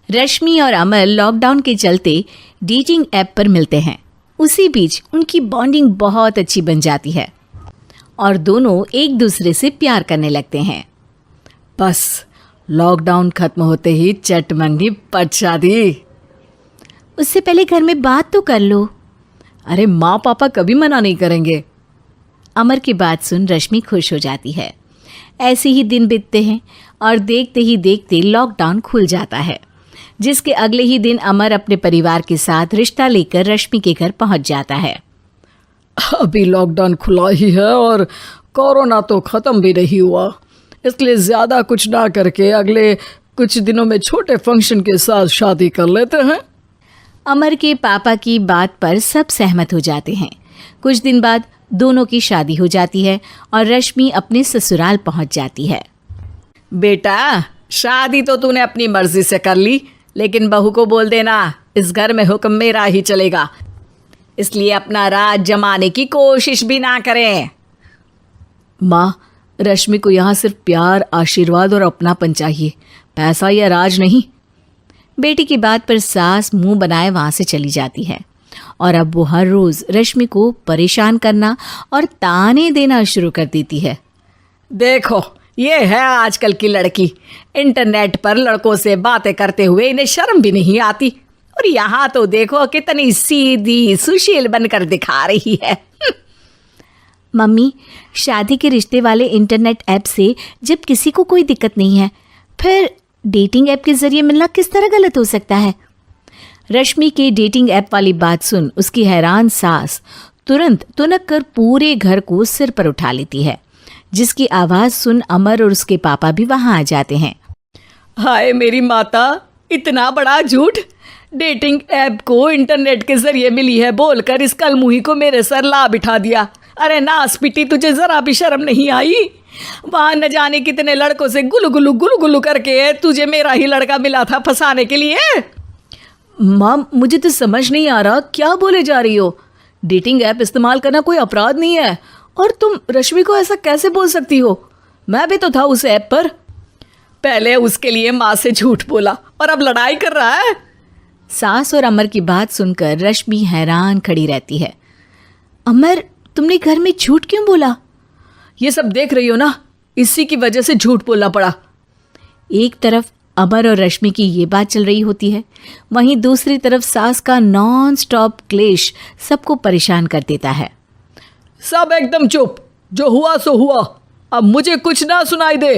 रश्मि और अमर लॉकडाउन के चलते डेटिंग ऐप पर मिलते हैं। उसी बीच उनकी बॉन्डिंग बहुत अच्छी बन जाती है और दोनों एक दूसरे से प्यार करने लगते हैं। बस लॉकडाउन खत्म होते ही चट मंगी पट शादी। उससे पहले घर में बात तो कर लो। अरे माँ पापा कभी मना नहीं करेंगे। अमर की बात सुन रश्मि खुश हो जाती है। ऐसे ही दिन बीतते हैं और देखते ही देखते लॉकडाउन खुल जाता है, जिसके अगले ही दिन अमर अपने परिवार के साथ रिश्ता लेकर रश्मि के घर पहुंच जाता है। अभी लॉकडाउन खुला ही है और कोरोना तो ख़त्म भी नहीं हुआ, इसलिए ज़्यादा कुछ ना करके अगले कुछ दिनों में छोटे फंक्शन के साथ शादी कर लेते हैं। अमर के पापा की बात पर सब सहमत हो जाते हैं। कुछ दिन बाद दोनों की शादी हो जाती है और रश्मि अपने ससुराल पहुंच जाती है। बेटा, शादी तो तूने अपनी मर्जी से कर ली, लेकिन बहू को बोल देना इस घर में हुक्म मेरा ही चलेगा, इसलिए अपना राज जमाने की कोशिश भी ना करें। माँ, रश्मि को यहाँ सिर्फ प्यार, आशीर्वाद और अपनापन चाहिए, पैसा या राज नहीं। बेटी की बात पर सास मुंह बनाए वहाँ से चली जाती है और अब वो हर रोज़ रश्मि को परेशान करना और ताने देना शुरू कर देती है। देखो, ये है आजकल की लड़की, इंटरनेट पर लड़कों से बातें करते हुए इन्हें शर्म भी नहीं आती, और यहाँ तो देखो कितनी सीधी सुशील बनकर दिखा रही है। मम्मी, शादी के रिश्ते वाले इंटरनेट ऐप से जब किसी को कोई दिक्कत नहीं है, फिर डेटिंग ऐप के जरिए मिलना किस तरह गलत हो सकता है? रश्मि के डेटिंग ऐप वाली बात सुन उसकी हैरान सास तुरंत तुनक कर पूरे घर को सिर पर उठा लेती है, जिसकी आवाज़ सुन अमर और उसके पापा भी वहाँ आ जाते हैं। हाय मेरी माता, इतना बड़ा झूठ! डेटिंग ऐप को इंटरनेट के जरिए मिली है बोलकर इस कलमुही को मेरे सर ला बिठा दिया। अरे नास पिटी, तुझे जरा भी शर्म नहीं आई? वहाँ न जाने कितने लड़कों से गुलू गुलू करके तुझे मेरा ही लड़का मिला था फंसाने के लिए। माँ, मुझे तो समझ नहीं आ रहा क्या बोले जा रही हो। डेटिंग ऐप इस्तेमाल करना कोई अपराध नहीं है, और तुम रश्मि को ऐसा कैसे बोल सकती हो? मैं भी तो था उस ऐप पर। पहले उसके लिए माँ से झूठ बोला और अब लड़ाई कर रहा है। सास और अमर की बात सुनकर रश्मि हैरान खड़ी रहती है। अमर, तुमने घर में झूठ क्यों बोला? ये सब देख रही हो ना, इसी की वजह से झूठ बोलना पड़ा। एक तरफ अमर और रश्मि की ये बात चल रही होती है, वहीं दूसरी तरफ सास का नॉन स्टॉप क्लेश सबको परेशान कर देता है। सब एकदम चुप, जो हुआ सो हुआ, अब मुझे कुछ ना सुनाई दे।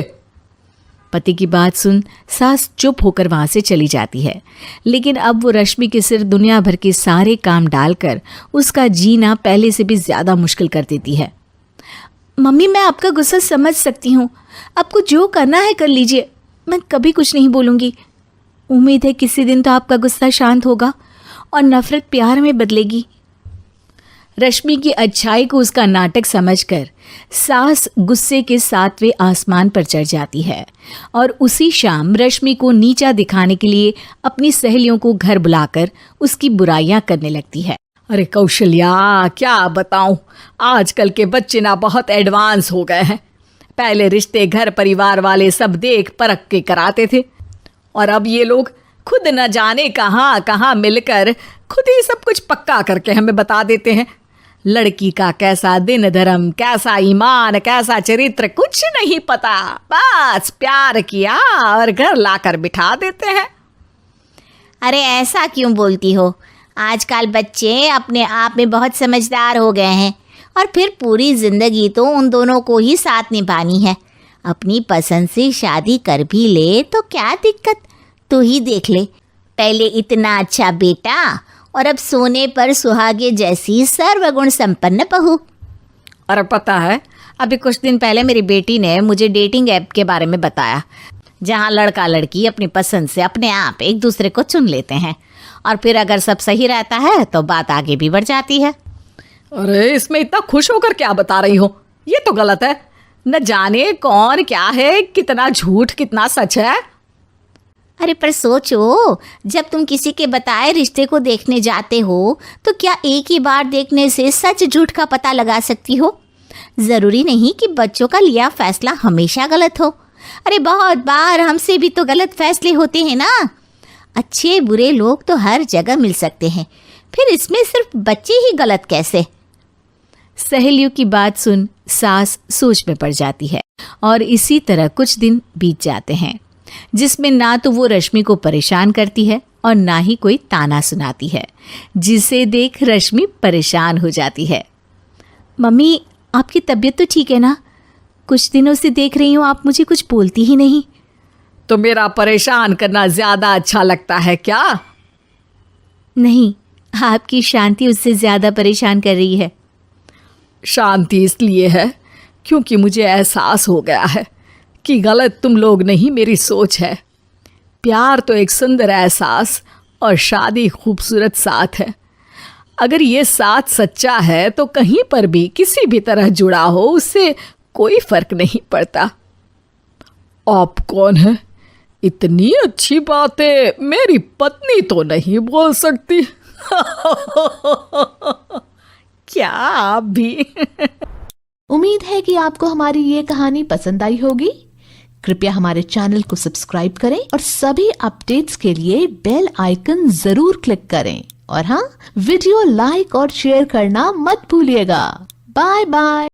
पति की बात सुन सास चुप होकर वहाँ से चली जाती है, लेकिन अब वो रश्मि के सिर दुनिया भर के सारे काम डालकर उसका जीना पहले से भी ज़्यादा मुश्किल कर देती है। मम्मी, मैं आपका गुस्सा समझ सकती हूँ, आपको जो करना है कर लीजिए, मैं कभी कुछ नहीं बोलूँगी। उम्मीद है किसी दिन तो आपका गुस्सा शांत होगा और नफ़रत प्यार में बदलेगी। रश्मि की अच्छाई को उसका नाटक समझकर सास गुस्से के 7वें आसमान पर चढ़ जाती है और उसी शाम रश्मि को नीचा दिखाने के लिए अपनी सहेलियों को घर बुलाकर उसकी बुराइयां करने लगती है। अरे कौशल्या, क्या बताऊं, आजकल के बच्चे ना बहुत एडवांस हो गए हैं। पहले रिश्ते घर परिवार वाले सब देख परख के कराते थे, और अब ये लोग खुद न जाने कहाँ कहाँ मिलकर खुद ही सब कुछ पक्का करके हमें बता देते हैं। लड़की का कैसा दिन धर्म, कैसा ईमान, कैसा चरित्र कुछ नहीं पता, बस प्यार किया और घर लाकर बिठा देते हैं। अरे ऐसा क्यों बोलती हो? आजकल बच्चे अपने आप में बहुत समझदार हो गए हैं, और फिर पूरी ज़िंदगी तो उन दोनों को ही साथ निभानी है। अपनी पसंद से शादी कर भी ले तो क्या दिक्कत? तू ही देख ले, पहले इतना अच्छा बेटा और अब सोने पर सुहागे जैसी सर्वगुण संपन्न बहू। और पता है, अभी कुछ दिन पहले मेरी बेटी ने मुझे डेटिंग ऐप के बारे में बताया, जहाँ लड़का लड़की अपनी पसंद से अपने आप एक दूसरे को चुन लेते हैं, और फिर अगर सब सही रहता है तो बात आगे भी बढ़ जाती है। अरे इसमें इतना खुश होकर क्या बता रही हो? ये तो गलत है। न जाने कौन क्या है, कितना झूठ कितना सच है। अरे पर सोचो, जब तुम किसी के बताए रिश्ते को देखने जाते हो तो क्या एक ही बार देखने से सच झूठ का पता लगा सकती हो? ज़रूरी नहीं कि बच्चों का लिया फैसला हमेशा गलत हो। अरे बहुत बार हमसे भी तो गलत फैसले होते हैं ना। अच्छे बुरे लोग तो हर जगह मिल सकते हैं, फिर इसमें सिर्फ बच्चे ही गलत कैसे? सहेलियों की बात सुन सास सोच में पड़ जाती है और इसी तरह कुछ दिन बीत जाते हैं, जिसमें ना तो वो रश्मि को परेशान करती है और ना ही कोई ताना सुनाती है, जिसे देख रश्मि परेशान हो जाती है। मम्मी, आपकी तबीयत तो ठीक है ना? कुछ दिनों से देख रही हूँ आप मुझे कुछ बोलती ही नहीं। तो मेरा परेशान करना ज्यादा अच्छा लगता है क्या? नहीं, आपकी शांति उससे ज्यादा परेशान कर रही है। शांति इसलिए है क्योंकि मुझे एहसास हो गया है कि गलत तुम लोग नहीं, मेरी सोच है। प्यार तो एक सुंदर एहसास और शादी खूबसूरत साथ है। अगर ये साथ सच्चा है तो कहीं पर भी किसी भी तरह जुड़ा हो, उससे कोई फर्क नहीं पड़ता। आप कौन है? इतनी अच्छी बातें मेरी पत्नी तो नहीं बोल सकती। क्या आप भी? उम्मीद है कि आपको हमारी ये कहानी पसंद आई होगी। कृपया हमारे चैनल को सब्सक्राइब करें और सभी अपडेट्स के लिए बेल आइकन जरूर क्लिक करें। और हाँ, वीडियो लाइक और शेयर करना मत भूलिएगा। Bye bye.